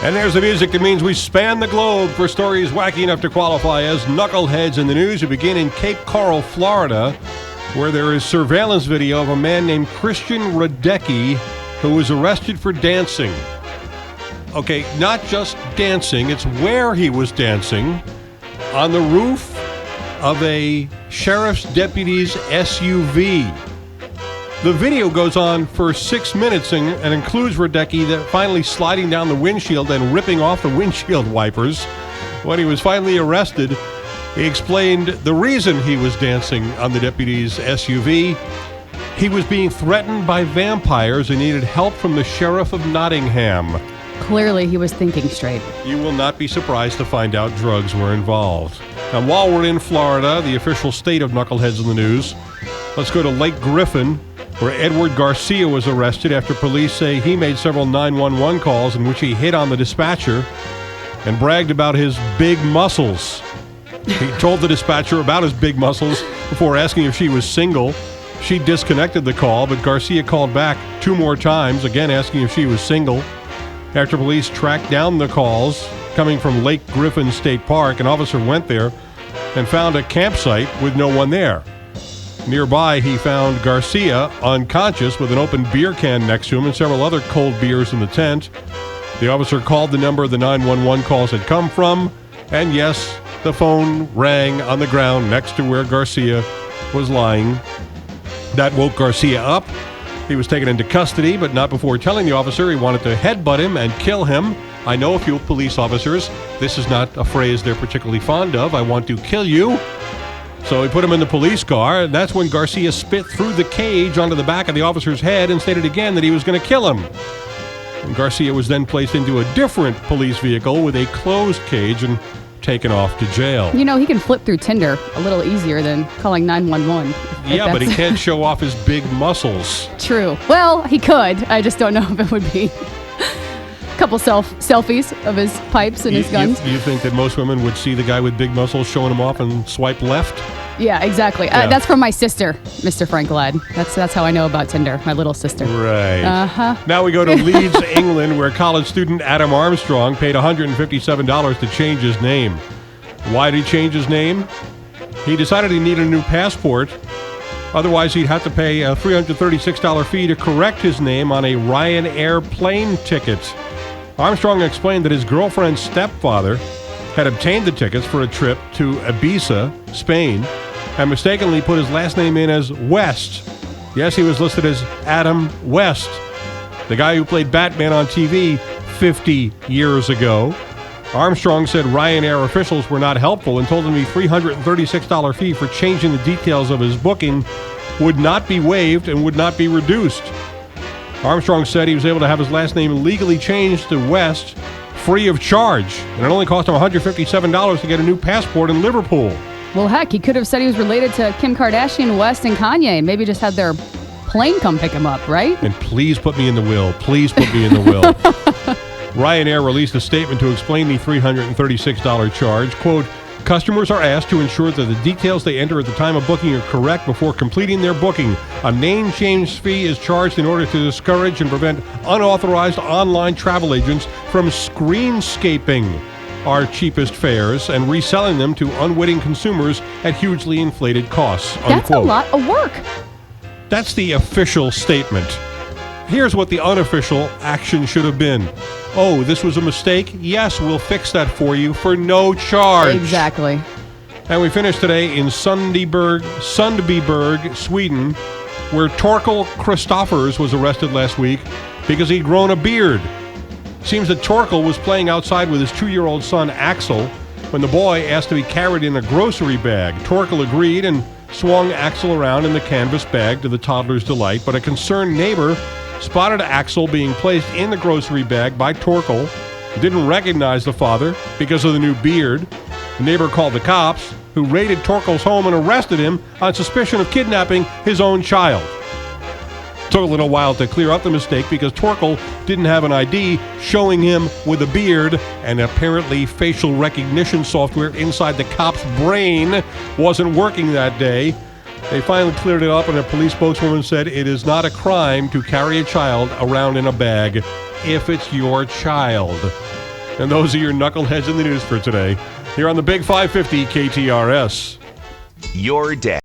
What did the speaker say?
And there's the music that means we span the globe for stories wacky enough to qualify as Knuckleheads in the news. We begin in Cape Coral, Florida, where there is surveillance video of a man named Christian Radecki who was arrested for dancing. Okay, not just dancing, it's where he was dancing, on the roof of a sheriff's deputy's SUV. The video goes on for 6 minutes and includes Radecki finally sliding down the windshield and ripping off the windshield wipers. When he was finally arrested, he explained the reason he was dancing on the deputy's SUV. He was being threatened by vampires and needed help from the sheriff of Nottingham. Clearly, he was thinking straight. You will not be surprised to find out drugs were involved. And while we're in Florida, the official state of Knuckleheads in the news, let's go to Lake Griffin, where Edward Garcia was arrested after police say he made several 911 calls in which he hit on the dispatcher and bragged about his big muscles. He told the dispatcher about his big muscles before asking if she was single. She disconnected the call, but Garcia called back 2 more times, again asking if she was single. After police tracked down the calls coming from Lake Griffin State Park, an officer went there and found a campsite with no one there. Nearby, he found Garcia unconscious with an open beer can next to him and several other cold beers in the tent. The officer called the number the 911 calls had come from, and yes, the phone rang on the ground next to where Garcia was lying. That woke Garcia up. He was taken into custody, but not before telling the officer he wanted to headbutt him and kill him. I know a few police officers. This is not a phrase they're particularly fond of. I want to kill you. So he put him in the police car, and that's when Garcia spit through the cage onto the back of the officer's head and stated again that he was going to kill him. And Garcia was then placed into a different police vehicle with a closed cage and taken off to jail. You know, he can flip through Tinder a little easier than calling 911. Yeah, but he can't show off his big muscles. True. Well, he could. I just don't know if it would be a couple selfies of his pipes and his guns. Do you think that most women would see the guy with big muscles showing them off and swipe left? Yeah, exactly. Yeah. That's from my sister, Mr. Frank Ladd. That's how I know about Tinder, my little sister. Right. Uh-huh. Now we go to Leeds, England, where college student Adam Armstrong paid $157 to change his name. Why did he change his name? He decided he needed a new passport. Otherwise, he'd have to pay a $336 fee to correct his name on a Ryanair plane ticket. Armstrong explained that his girlfriend's stepfather had obtained the tickets for a trip to Ibiza, Spain, and mistakenly put his last name in as West. Yes, he was listed as Adam West, the guy who played Batman on TV 50 years ago. Armstrong said Ryanair officials were not helpful and told him the $336 fee for changing the details of his booking would not be waived and would not be reduced. Armstrong said he was able to have his last name legally changed to West free of charge, and it only cost him $157 to get a new passport in Liverpool. Well, heck, he could have said he was related to Kim Kardashian, West, and Kanye. Maybe just had their plane come pick him up, right? And please put me in the will. Please put me in the will. Ryanair released a statement to explain the $336 charge. Quote, customers are asked to ensure that the details they enter at the time of booking are correct before completing their booking. A name change fee is charged in order to discourage and prevent unauthorized online travel agents from screenscaping our cheapest fares and reselling them to unwitting consumers at hugely inflated costs. Unquote. That's a lot of work. That's the official statement. Here's what the unofficial action should have been. Oh, this was a mistake? Yes, we'll fix that for you for no charge. Exactly. And we finished today in Sundbyberg, Sweden, where Torkel Christoffers was arrested last week because he'd grown a beard. Seems that Torkel was playing outside with his 2-year-old son Axel when the boy asked to be carried in a grocery bag. Torkel agreed and swung Axel around in the canvas bag to the toddler's delight, but a concerned neighbor spotted Axel being placed in the grocery bag by Torkel, didn't recognize the father because of the new beard. The neighbor called the cops, who raided Torkel's home and arrested him on suspicion of kidnapping his own child. Took a little while to clear up the mistake because Torkel didn't have an ID showing him with a beard, and apparently facial recognition software inside the cop's brain wasn't working that day. They finally cleared it up, and a police spokeswoman said it is not a crime to carry a child around in a bag if it's your child. And those are your Knuckleheads in the news for today. Here on the Big 550 KTRS. Your day.